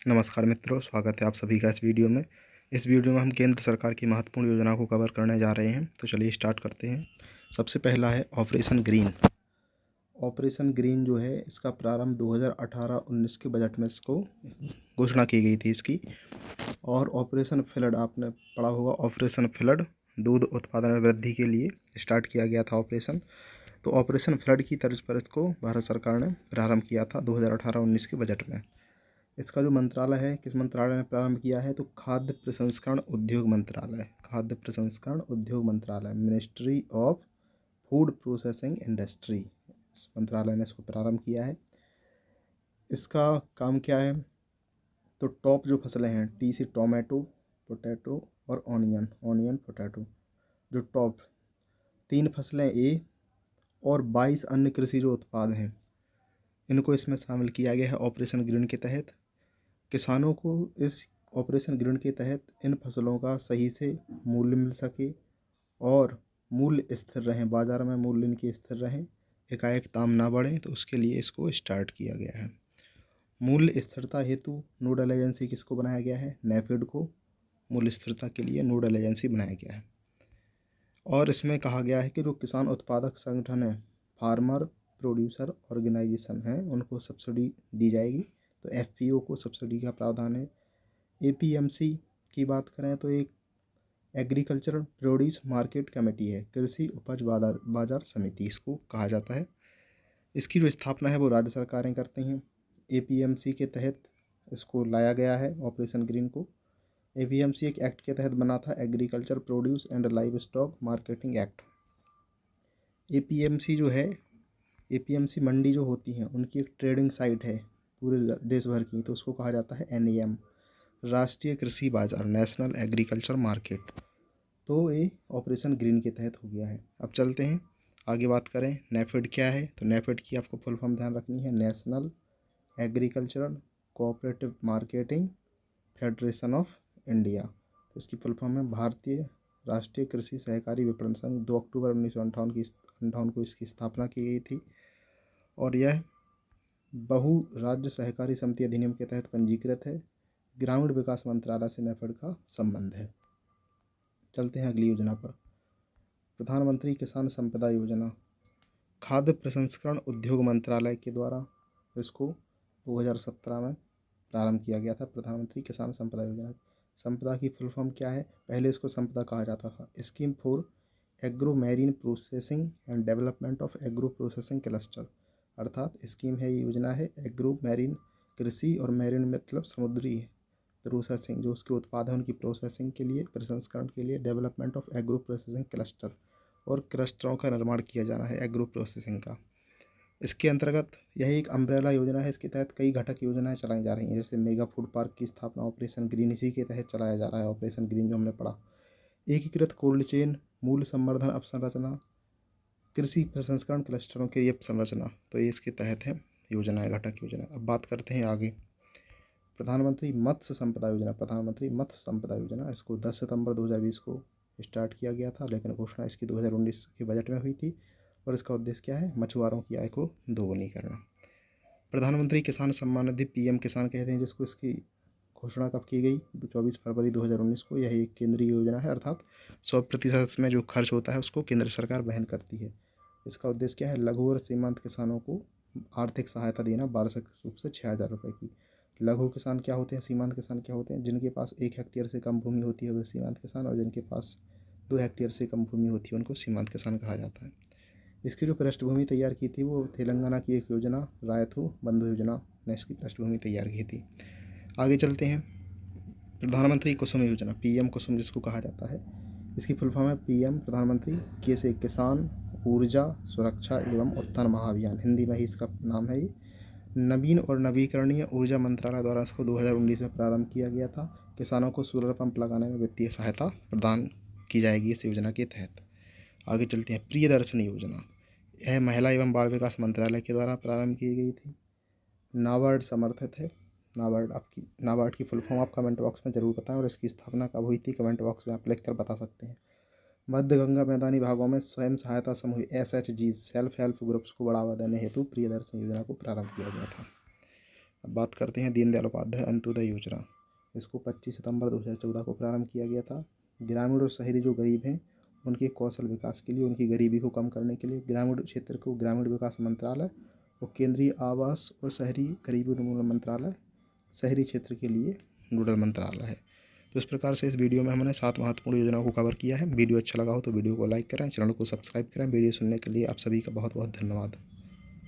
नमस्कार मित्रों, स्वागत है आप सभी का इस वीडियो में। इस वीडियो में हम केंद्र सरकार की महत्वपूर्ण योजनाओं को कवर करने जा रहे हैं। तो चलिए स्टार्ट करते हैं। सबसे पहला है ऑपरेशन ग्रीन। ऑपरेशन ग्रीन जो है इसका प्रारंभ 2018-19 के बजट में इसको घोषणा की गई थी इसकी। और ऑपरेशन फ्लड आपने पढ़ा होगा, ऑपरेशन फ्लड दूध उत्पादन में वृद्धि के लिए स्टार्ट किया गया था ऑपरेशन। तो ऑपरेशन फ्लड की तर्ज पर इसको भारत सरकार ने प्रारंभ किया था 2018-19 के बजट में। इसका जो मंत्रालय है, किस मंत्रालय ने प्रारंभ किया है, तो खाद्य प्रसंस्करण उद्योग मंत्रालय। खाद्य प्रसंस्करण उद्योग मंत्रालय, ministry of food processing industry, इस मंत्रालय ने इसको प्रारंभ किया है। इसका काम क्या है, तो टॉप जो फसलें हैं, टी सी टोमेटो, पोटैटो और ऑनियन पोटैटो, जो टॉप 3 फसलें ए और 22 अन्य कृषि जो उत्पाद हैं, इनको इसमें शामिल किया गया है ऑपरेशन ग्रीन के तहत। किसानों को इस ऑपरेशन ग्रीन के तहत इन फसलों का सही से मूल्य मिल सके और मूल्य स्थिर रहें, बाज़ार में मूल्य इनके स्थिर रहें, एकाएक दाम ना बढ़े, तो उसके लिए इसको स्टार्ट किया गया है। मूल्य स्थिरता हेतु नोडल एजेंसी किसको बनाया गया है, नेफेड को मूल्य स्थिरता के लिए नोडल एजेंसी बनाया गया है। और इसमें कहा गया है कि जो किसान उत्पादक संगठन है, फार्मर प्रोड्यूसर ऑर्गेनाइजेशन है, उनको सब्सिडी दी जाएगी। तो एफपीओ को सब्सिडी का प्रावधान है। एपीएमसी की बात करें तो एक एग्रीकल्चरल प्रोड्यूस मार्केट कमेटी है, कृषि उपज बाजार समिति इसको कहा जाता है। इसकी जो स्थापना है वो राज्य सरकारें करती हैं। एपीएमसी के तहत इसको लाया गया है ऑपरेशन ग्रीन को। एपीएमसी एक एक्ट के तहत बना था, agriculture produce and live stock marketing act. APMC जो है, एपीएमसी मंडी जो होती हैं उनकी एक ट्रेडिंग साइट है पूरे देश भर की, तो उसको कहा जाता है एनएम, राष्ट्रीय कृषि बाजार, नेशनल एग्रीकल्चर मार्केट। तो ये ऑपरेशन ग्रीन के तहत हो गया है। अब चलते हैं आगे बात करें नेफेड क्या है। तो नेफेड की आपको फुल फॉर्म ध्यान रखनी है, national agricultural cooperative marketing federation of India. तो इसकी फुल फॉर्म है भारतीय राष्ट्रीय कृषि सहकारी विपणन संघ। 2 अक्टूबर 1958 को इसकी स्थापना की गई थी और यह बहु राज्य सहकारी समिति अधिनियम के तहत पंजीकृत है। ग्रामीण विकास मंत्रालय से नेफेड का संबंध है। चलते हैं अगली योजना पर, प्रधानमंत्री किसान संपदा योजना। खाद्य प्रसंस्करण उद्योग मंत्रालय के द्वारा इसको 2017 में प्रारंभ किया गया था, प्रधानमंत्री किसान संपदा योजना। संपदा की फुल फॉर्म क्या है, पहले इसको संपदा कहा जाता था, scheme for agro marine processing and development of agro processing cluster. अर्थात स्कीम है, ये योजना है एग्रो मैरीन, कृषि और मैरीन मतलब समुद्री प्रोसेसिंग, जो उसके उत्पाद हैं उनकी प्रोसेसिंग के लिए, प्रसंस्करण के लिए, development of agro processing cluster, और क्लस्टरों का निर्माण किया जाना है एग्रो प्रोसेसिंग का। इसके अंतर्गत यह एक अम्ब्रेला योजना है। इसके तहत कई घटक योजनाएं चलाई जा रही हैं, जैसे मेगा फूड पार्क की स्थापना ऑपरेशन ग्रीन इसी के तहत चलाया जा रहा है, ऑपरेशन ग्रीन जो हमने पढ़ा। एकीकृत कोल्ड चेन, मूल्य संवर्धन अवसंरचना, कृषि प्रसंस्करण क्लस्टरों की ये संरचना, तो ये इसके तहत है योजनाएं, घटक योजना। अब बात करते हैं आगे, प्रधानमंत्री मत्स्य संपदा योजना। प्रधानमंत्री मत्स्य संपदा योजना, इसको 10 सितंबर 2020 को स्टार्ट किया गया था, लेकिन घोषणा इसकी 2019 के बजट में हुई थी। और इसका उद्देश्य क्या है, मछुआरों की आय को दोगुनी करना। प्रधानमंत्री किसान सम्मान निधि, पीएम किसान कहते हैं जिसको, इसकी घोषणा कब की गई, 24 फरवरी 2019 को। यह एक केंद्रीय योजना है, अर्थात 100% इसमें जो खर्च होता है उसको केंद्र सरकार वहन करती है। इसका उद्देश्य क्या है, लघु और सीमांत किसानों को आर्थिक सहायता देना, वार्षिक रूप से 6,000 रुपये की। लघु किसान क्या होते हैं, सीमांत किसान क्या होते हैं, जिनके पास 1 हेक्टेयर से कम भूमि होती है वे सीमांत किसान, और जिनके पास 2 हेक्टेयर से कम भूमि होती है उनको सीमांत किसान कहा जाता है। इसकी जो पृष्ठभूमि तैयार की थी वो तेलंगाना की एक योजना, रायथू बंधु योजना ने इसकी पृष्ठभूमि तैयार की थी। आगे चलते हैं, प्रधानमंत्री कुसुम योजना, पीएम कुसुम जिसको कहा जाता है। इसकी फुल फॉर्म है पीएम प्रधानमंत्री के से किसान ऊर्जा सुरक्षा एवं उत्थान महाअभियान, हिंदी में ही इसका नाम है। ये नवीन और नवीकरणीय ऊर्जा मंत्रालय द्वारा इसको 2019 में प्रारंभ किया गया था। किसानों को सोलर पंप लगाने में वित्तीय सहायता प्रदान की जाएगी इस योजना के तहत। आगे चलते हैं, प्रियदर्शनी योजना। यह महिला एवं बाल विकास मंत्रालय के द्वारा प्रारंभ की गई थी, नाबार्ड समर्थित है। नाबार्ड की फुल फॉर्म आप कमेंट बॉक्स में ज़रूर बताएं, और इसकी स्थापना कब हुई थी कमेंट बॉक्स में आप लिख कर बता सकते हैं। मध्य गंगा मैदानी भागों में स्वयं सहायता समूह SHG सेल्फ हेल्प ग्रुप्स को बढ़ावा देने हेतु प्रियदर्शनी योजना को प्रारंभ किया गया था। अब बात करते हैं दीनदयाल उपाध्याय अंत्योदय योजना। इसको 25 सितंबर 2014 को प्रारंभ किया गया था। ग्रामीण और शहरी जो गरीब हैं उनके कौशल विकास के लिए, उनकी गरीबी को कम करने के लिए ग्रामीण क्षेत्र को ग्रामीण विकास मंत्रालय और केंद्रीय आवास और शहरी गरीबी उन्मूलन मंत्रालय शहरी क्षेत्र के लिए नोडल मंत्रालय है। तो इस प्रकार से इस वीडियो में हमने 7 महत्वपूर्ण योजनाओं को कवर किया है। वीडियो अच्छा लगा हो तो वीडियो को लाइक करें, चैनल को सब्सक्राइब करें। वीडियो सुनने के लिए आप सभी का बहुत बहुत धन्यवाद।